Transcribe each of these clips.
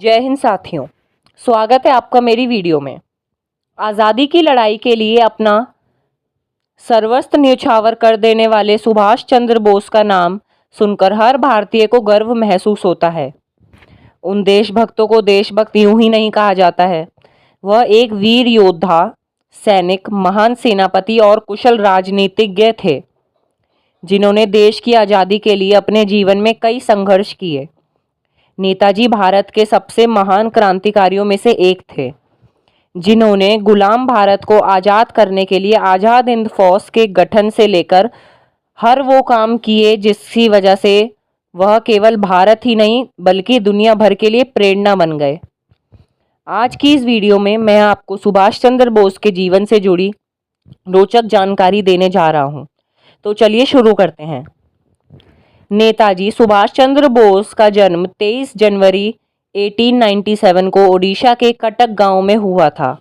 जय हिंद साथियों, स्वागत है आपका मेरी वीडियो में। आज़ादी की लड़ाई के लिए अपना सर्वस्व न्यौछावर कर देने वाले सुभाष चंद्र बोस का नाम सुनकर हर भारतीय को गर्व महसूस होता है। उन देशभक्तों को देशभक्त यूं ही नहीं कहा जाता है। वह एक वीर योद्धा, सैनिक, महान सेनापति और कुशल राजनीतिज्ञ थे, जिन्होंने देश की आज़ादी के लिए अपने जीवन में कई संघर्ष किए। नेताजी भारत के सबसे महान क्रांतिकारियों में से एक थे, जिन्होंने गुलाम भारत को आज़ाद करने के लिए आज़ाद हिंद फौज के गठन से लेकर हर वो काम किए जिसकी वजह से वह केवल भारत ही नहीं बल्कि दुनिया भर के लिए प्रेरणा बन गए। आज की इस वीडियो में मैं आपको सुभाष चंद्र बोस के जीवन से जुड़ी रोचक जानकारी देने जा रहा हूं। तो चलिए शुरू करते हैं। नेताजी सुभाष चंद्र बोस का जन्म 23 जनवरी 1897 को ओडिशा के कटक गांव में हुआ था।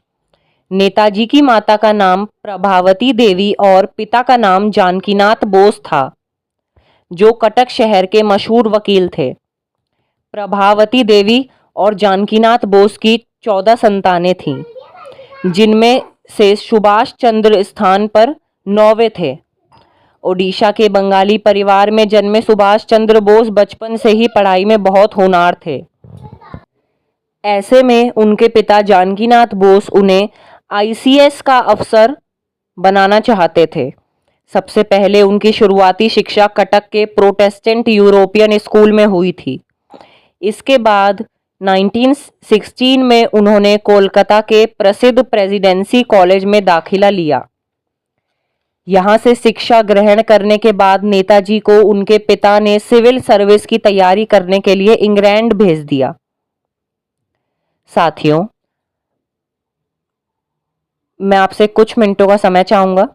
नेताजी की माता का नाम प्रभावती देवी और पिता का नाम जानकीनाथ बोस था, जो कटक शहर के मशहूर वकील थे। प्रभावती देवी और जानकीनाथ बोस की 14 संतानें थीं, जिनमें से सुभाष चंद्र स्थान पर 9वें थे। ओडिशा के बंगाली परिवार में जन्मे सुभाष चंद्र बोस बचपन से ही पढ़ाई में बहुत होनहार थे। ऐसे में उनके पिता जानकीनाथ बोस उन्हें आईसीएस का अफसर बनाना चाहते थे। सबसे पहले उनकी शुरुआती शिक्षा कटक के प्रोटेस्टेंट यूरोपियन स्कूल में हुई थी। इसके बाद 1916 में उन्होंने कोलकाता के प्रसिद्ध प्रेसिडेंसी कॉलेज में दाखिला लिया। यहाँ से शिक्षा ग्रहण करने के बाद नेताजी को उनके पिता ने सिविल सर्विस की तैयारी करने के लिए इंग्लैंड भेज दिया। साथियों, मैं आपसे कुछ मिनटों का समय चाहूँगा।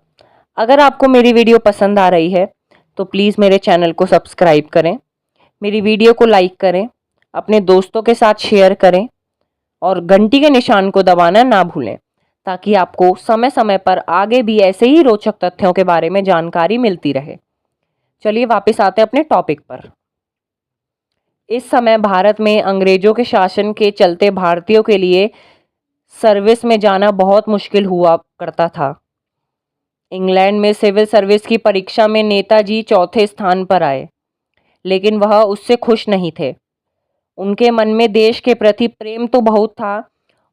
अगर आपको मेरी वीडियो पसंद आ रही है तो प्लीज़ मेरे चैनल को सब्सक्राइब करें, मेरी वीडियो को लाइक करें, अपने दोस्तों के साथ शेयर करें और घंटी के निशान को दबाना ना भूलें, ताकि आपको समय समय पर आगे भी ऐसे ही रोचक तथ्यों के बारे में जानकारी मिलती रहे। चलिए वापस आते हैं अपने टॉपिक पर। इस समय भारत में अंग्रेजों के शासन के चलते भारतीयों के लिए सर्विस में जाना बहुत मुश्किल हुआ करता था। इंग्लैंड में सिविल सर्विस की परीक्षा में नेताजी चौथे स्थान पर आए, लेकिन वह उससे खुश नहीं थे। उनके मन में देश के प्रति प्रेम तो बहुत था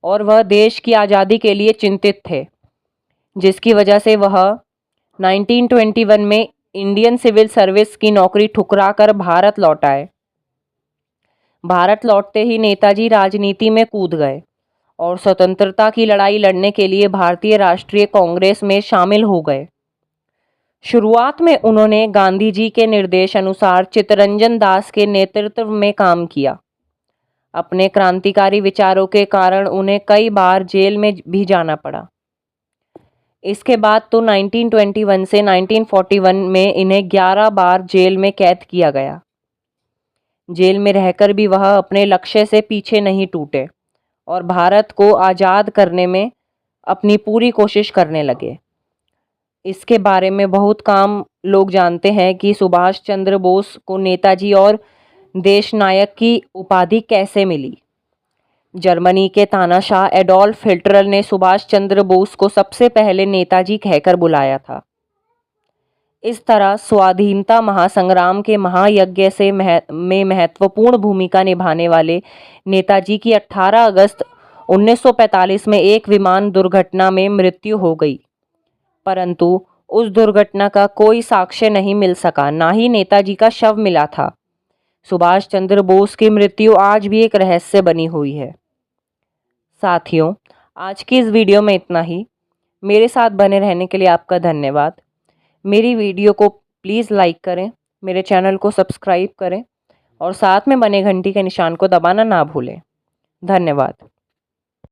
और वह देश की आज़ादी के लिए चिंतित थे, जिसकी वजह से वह 1921 में इंडियन सिविल सर्विस की नौकरी ठुकराकर भारत लौट आए। भारत लौटते ही नेताजी राजनीति में कूद गए और स्वतंत्रता की लड़ाई लड़ने के लिए भारतीय राष्ट्रीय कांग्रेस में शामिल हो गए। शुरुआत में उन्होंने गांधी जी के निर्देश अनुसार चित्तरंजन दास के नेतृत्व में काम किया। अपने क्रांतिकारी विचारों के कारण उन्हें कई बार जेल में भी जाना पड़ा। इसके बाद तो 1921 से 1941 में इन्हें 11 बार जेल में कैद किया गया। जेल में रहकर भी वह अपने लक्ष्य से पीछे नहीं टूटे और भारत को आज़ाद करने में अपनी पूरी कोशिश करने लगे। इसके बारे में बहुत कम लोग जानते हैं कि सुभाष चंद्र बोस को नेताजी और देश नायक की उपाधि कैसे मिली। जर्मनी के तानाशाह एडोल्फ हिटलर ने सुभाष चंद्र बोस को सबसे पहले नेताजी कहकर बुलाया था। इस तरह स्वाधीनता महासंग्राम के महायज्ञ से में महत्वपूर्ण भूमिका निभाने वाले नेताजी की 18 अगस्त 1945 में एक विमान दुर्घटना में मृत्यु हो गई, परंतु उस दुर्घटना का कोई साक्ष्य नहीं मिल सका, ना ही नेताजी का शव मिला था। सुभाष चंद्र बोस की मृत्यु आज भी एक रहस्य बनी हुई है। साथियों, आज की इस वीडियो में इतना ही। मेरे साथ बने रहने के लिए आपका धन्यवाद। मेरी वीडियो को प्लीज़ लाइक करें, मेरे चैनल को सब्सक्राइब करें और साथ में बने घंटी के निशान को दबाना ना भूलें। धन्यवाद।